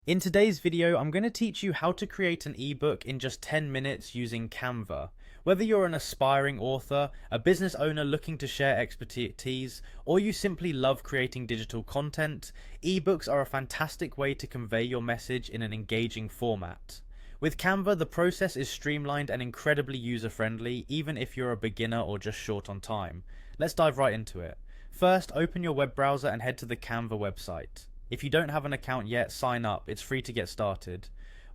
In today's video, I'm going to teach you how to create an ebook in just 10 minutes using Canva. Whether you're an aspiring author, a business owner looking to share expertise, or you simply love creating digital content, ebooks are a fantastic way to convey your message in an engaging format. With Canva, the process is streamlined and incredibly user-friendly, even if you're a beginner or just short on time. Let's dive right into it. First, open your web browser and head to the Canva website. If you don't have an account yet, sign up. It's free to get started.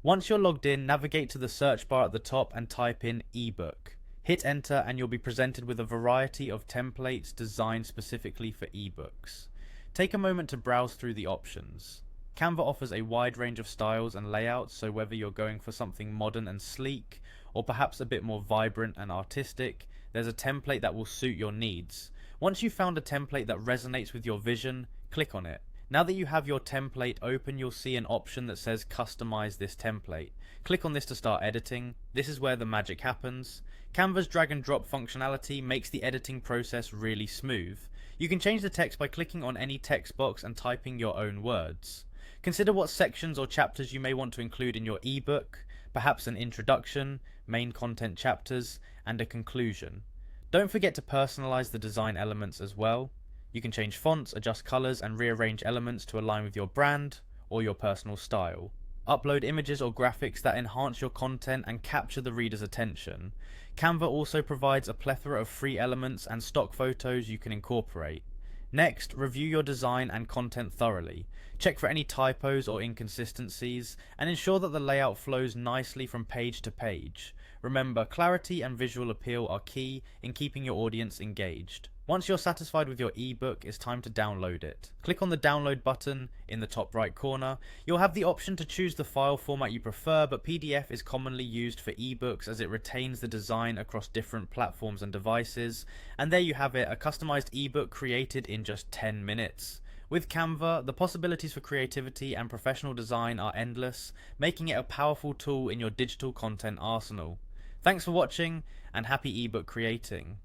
Once you're logged in, navigate to the search bar at the top and type in ebook. Hit enter and you'll be presented with a variety of templates designed specifically for ebooks. Take a moment to browse through the options. Canva offers a wide range of styles and layouts, so whether you're going for something modern and sleek, or perhaps a bit more vibrant and artistic, there's a template that will suit your needs. Once you've found a template that resonates with your vision, click on it. Now that you have your template open, you'll see an option that says customize this template. Click on this to start editing. This is where the magic happens. Canva's drag and drop functionality makes the editing process really smooth. You can change the text by clicking on any text box and typing your own words. Consider what sections or chapters you may want to include in your ebook, perhaps an introduction, main content chapters, and a conclusion. Don't forget to personalize the design elements as well. You can change fonts, adjust colors, and rearrange elements to align with your brand or your personal style. Upload images or graphics that enhance your content and capture the reader's attention. Canva also provides a plethora of free elements and stock photos you can incorporate. Next, review your design and content thoroughly. Check for any typos or inconsistencies, and ensure that the layout flows nicely from page to page. Remember, clarity and visual appeal are key in keeping your audience engaged. Once you're satisfied with your ebook, it's time to download it. Click on the download button in the top right corner. You'll have the option to choose the file format you prefer, but PDF is commonly used for ebooks as it retains the design across different platforms and devices. And there you have it, a customized ebook created in just 10 minutes. With Canva, the possibilities for creativity and professional design are endless, making it a powerful tool in your digital content arsenal. Thanks for watching, and happy ebook creating.